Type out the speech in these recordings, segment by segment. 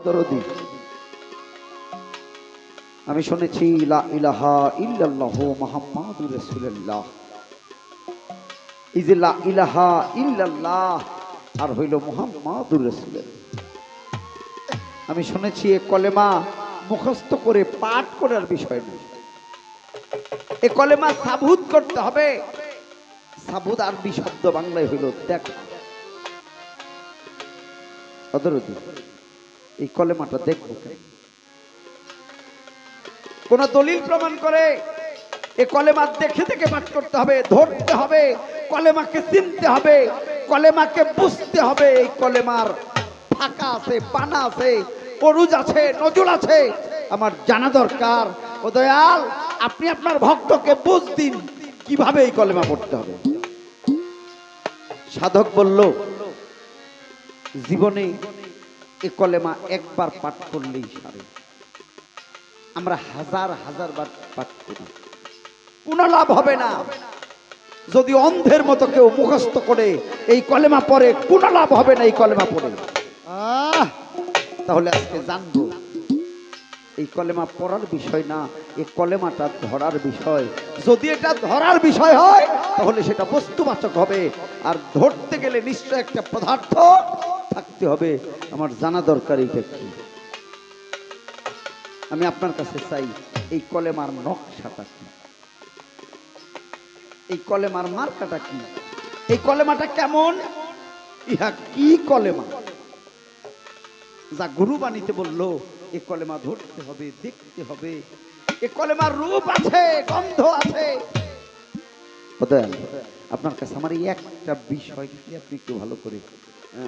দরদি আমি শুনেছি লা ইলাহা ইল্লাল্লাহু মুহাম্মাদুর রাসূলুল্লাহ। এই যে লা ইলাহা ইল্লাল্লাহ আর হইল মুহাম্মাদুর রাসূলুল্লাহ, আমি শুনেছি এ কলেমা মুখস্থ করে পাঠ করার বিষয় নয়। এ কলেমা সাবুত করতে হবে। সাবুত আরবি শব্দ বাংলায় হইল দেখো। দরদি এই কলেমাটা দেখবো কোন দলিল প্রমাণ করে? এ কলেমা দেখে দেখে পাঠ করতে হবে, ধরতে হবে, কলেমাকে চিনতে হবে, কলেমাকে বুঝতে হবে। এই কলেমার ফাঁকা আছে, পানা আছে, অরুজ আছে, নজুল আছে, আমার জানা দরকার। ও দয়াল, আপনি আপনার ভক্তকে বুঝ দিন কিভাবে এই কলেমা পড়তে হবে। সাধক বলল, জীবনে এ কলেমা একবার পাঠ করলেই সারে। আমরা হাজার হাজার বার পাঠ করি, কোনো লাভ হবে না। যদি অন্ধের মতো কেউ মুখস্থ করে এই কলেমা পড়ে, কোনো লাভ হবে না এই কলেমা পড়ে। তাহলে আজকে জানবো এই কলেমা পড়ার বিষয় না, এই কলেমাটা ধরার বিষয়। যদি এটা ধরার বিষয় হয় তাহলে সেটা বস্তুবাচক হবে, আর ধরতে গেলে নিশ্চয় একটা পদার্থ থাকতে হবে। আমার জানা দরকার এইটা কি। আমি আপনার কাছে চাই এই কলেমার নকশাটা কি, এই কলেমার মার্কাটা কি, এই কলেমাটা কেমন, ইহা কি কলেমা। যা গুরু বাণীতে বললো এই কলেমা ধরতে হবে, দেখতে হবে। এই কলেমার রূপ আছে, গন্ধ আছে। আপনার কাছে আমার এই একটা বিষয় কি আপনি একটু ভালো করে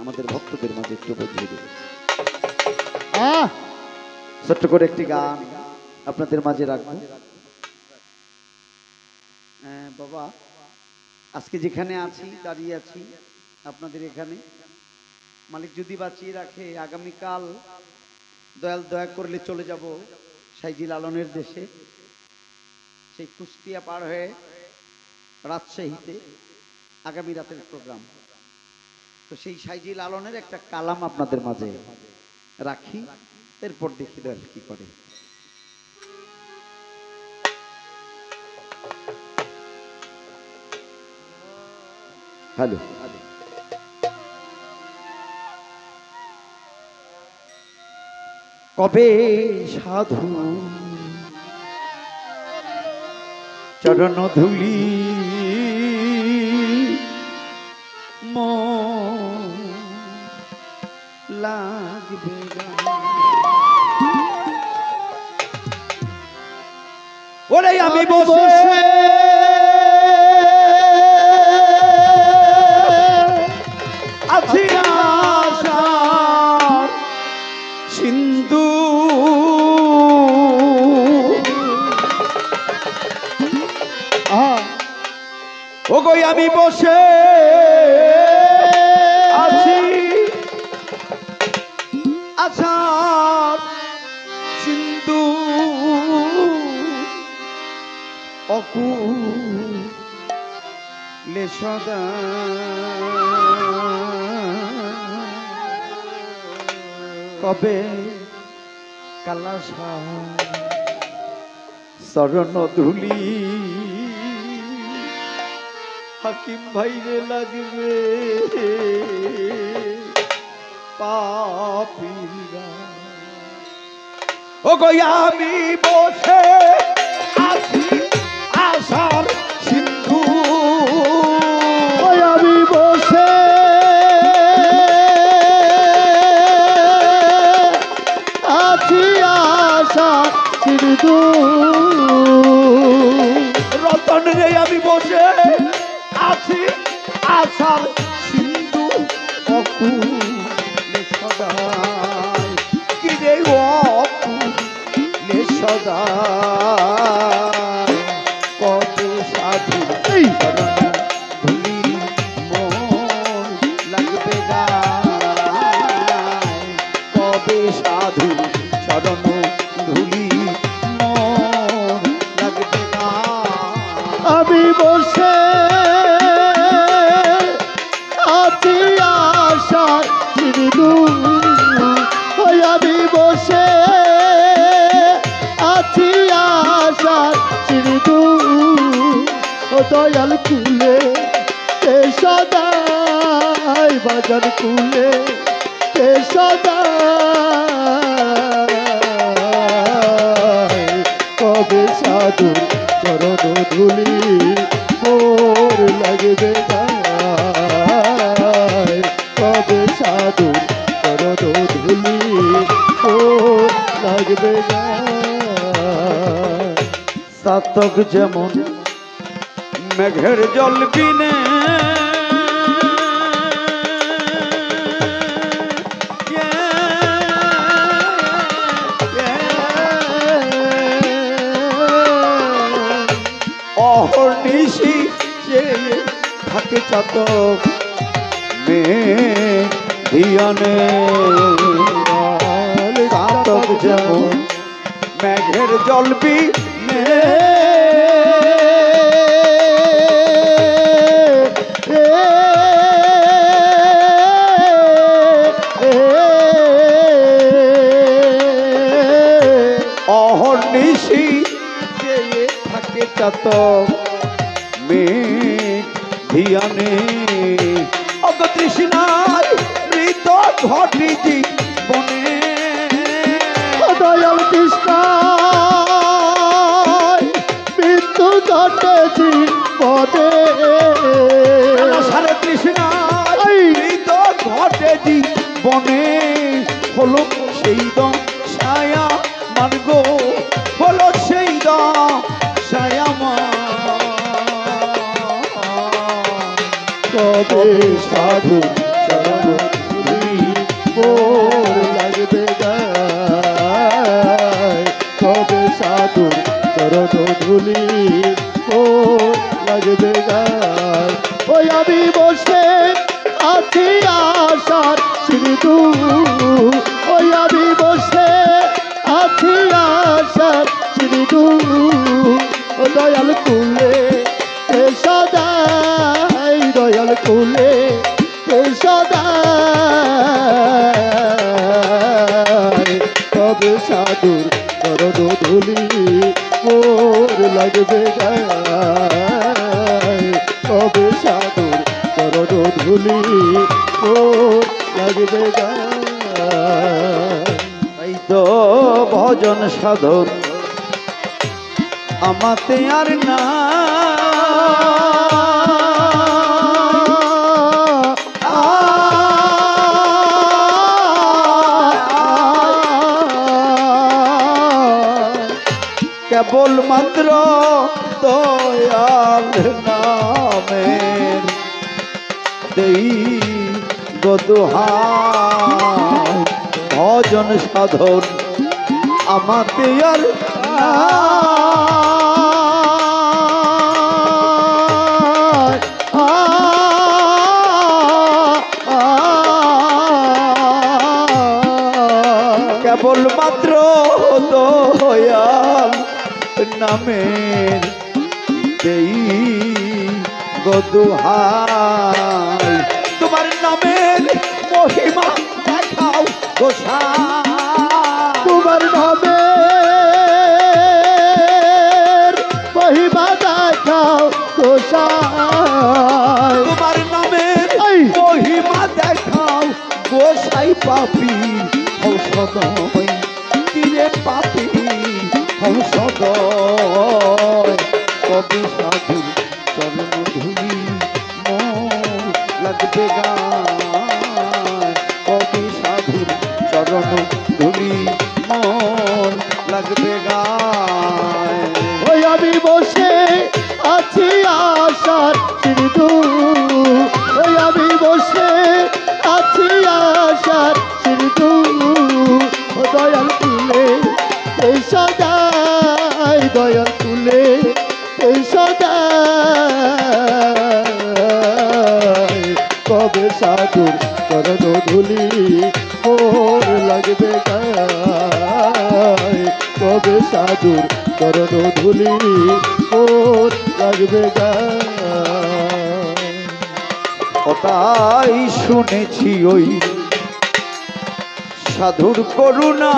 আমাদের ভক্তদের মাঝে একটু বুঝিয়ে দেবেন। ছোট্ট করে একটি গান আপনাদের মাঝে রাখবো। বাবা, আজকে যেখানে আছি, দাঁড়িয়ে আছি আপনাদের এখানে, মালিক যদি বাঁচিয়ে রাখে, আগামীকাল দয়াল দয়া করলে চলে যাব সাইজি লালনের দেশে। সেই কুষ্টিয়া পার হয়ে রাজশাহীতে আগামী রাতের প্রোগ্রাম। তো সেই সাইজি লালনের একটা কালাম আপনাদের মাঝে রাখি, এরপর দেখি দয়াল কি করে। হ্যালো, কবে সাধু চরণ ধুলি মন লাগবে, ওরে আমি বসে আছি আশার সিন্ধু, ও গো আমি বসে আছি আশার সিন্ধু, অকুলে সদা কবে কালাসা চরণ ধুলি হাকিম ভাইরে লাগবে পাপীরা। ও গো আমি বসে আছি আশার সিন্ধু, আমি বসে আছি আশার সিন্ধু, রতন রে আমি বসে আছি আশার সিন্ধু, অকুলে সদাই কি রে অকুলে সদাই, কবে সাধু ধুলি মন লাগবে গায়, কবে সাধু চরণ ধুলি মন লাগবে গায়। আমি বসে আছি আশার সিন্ধু, আমি বসে আছি আশার সিঁড়ি ও দয়াল কুলে এ সদাই বাজার কুলে এ সদাই কবে সাধুর চরণ ধুলি মোর লাগবে গায় কবে সাধুর চরণ ধুলি মোর লাগবে গায় সাতক যেমন মেঘের জল বিনে অহর্নিশি যে থাকে চাতক মেঘিয়ানে চাতক যেমন মেঘের জল বিনে অহর্নিশি যে থাকে চাতক মেঘিয়ানে অগ তৃষ্ণায় মৃত ঘটি জীবনে দয়াল কৃষ্ণ মৃত্যু ঘটেছি পদে সারে তৃষ্ণায় মৃত ঘটে জীবনে হলো সেই দম ছায়া মানব হলো সেই দম ছায়া কবে সাধু চরণ ধুলি মোর লাগবে গায় কবে সাধু চরণ ধুলি মোর লাগবে গায় ওই আমি বসে আছি আশার সিঁড়ি ওই আমি বসে আছি আশার সিঁড়ি ও দয়াল কুলে এ সদাই দয়াল কুলে এ সদাই তবে সাধুর চরণ ধুলি মোর লাগবে গায় তবে সাধুর চরণ ধুলি মোর লাগবে গায় এই তো ভজন সাধন আমাতে আর না কেবল মাত্র দয়াল নামের দেই গদুহাই ভজন সাধন আমাতে আর কেবল মাত্র দয়াল নামের দেই গদুহাই তোমার নামের মহিমা দেখাও গোসাই তোমার নামে মহিমা দেখাও গোসাই তোমার নামের মহিমা দেখাও গোসাই পাপি ঔষধ তীরে পাপি ঔষধ কবি সাধু চরণ ধুলি মোর লাগবে গায় কবি সাধু চরণ ধুলি মোর লাগবে গায় ওই আমি বসে আছি আশার সিঁড়ি ওই আমি বসে আছি আশার সিঁড়ি ও দয়াল তুলে এই সদাই দয়াল তুলে এই সদাই কবে সাধুর চরণ ধুলি মোর লাগবে গায় কবে সাধুর চরণ ধুলি মোর লাগবে গায় কথাই শুনেছি ওই সাধুর করুণা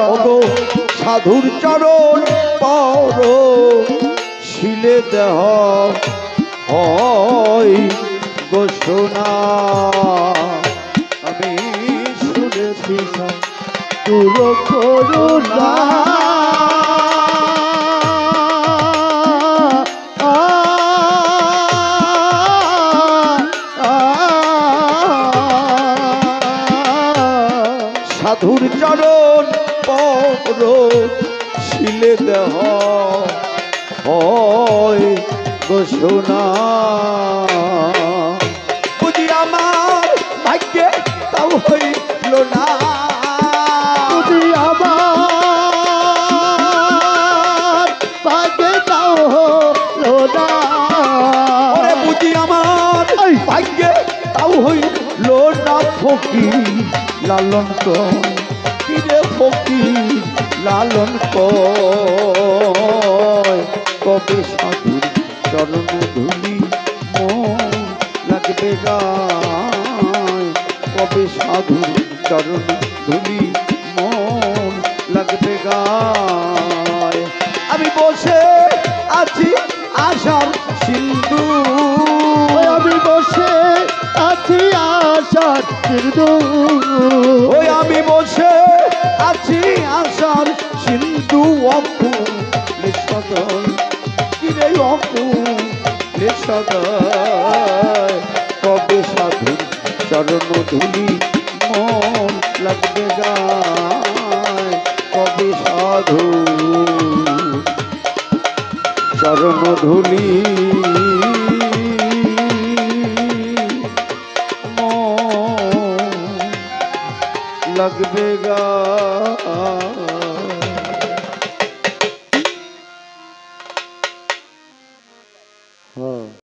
ওগো সাধুর চরণ পর শিলে দেহ হয় ঘোষণা আমি শুনেছি সাধুর করুণা সাধুর চরণ পর শিলে দেহ হয় ঘোষণা বুঝি আমার ভাগ্যে তাও হইল না যদি আমার ভাগ্যে তাও হলো না ওরে বুঝি আমার ভাগ্যে তাও হইল না ফকির লালন কিরে ফকির লালন কবে সাধুর চরণ ধুলি মন লাগবে গায় কবে সাধুর চরণ ধুলি মন লাগবে গায় আমি বসে আছি আশার সিন্ধু আমি বসে আছি আশার সিন্ধু ওই আমি বসে আছি আশার সিন্ধু অকুল সদয় কিরে অকুল সদয় কবে সাধুর চরণ ধুলি মন লাগবে গায় কবে সাধু চরণ ধুলি মন লাগবে গা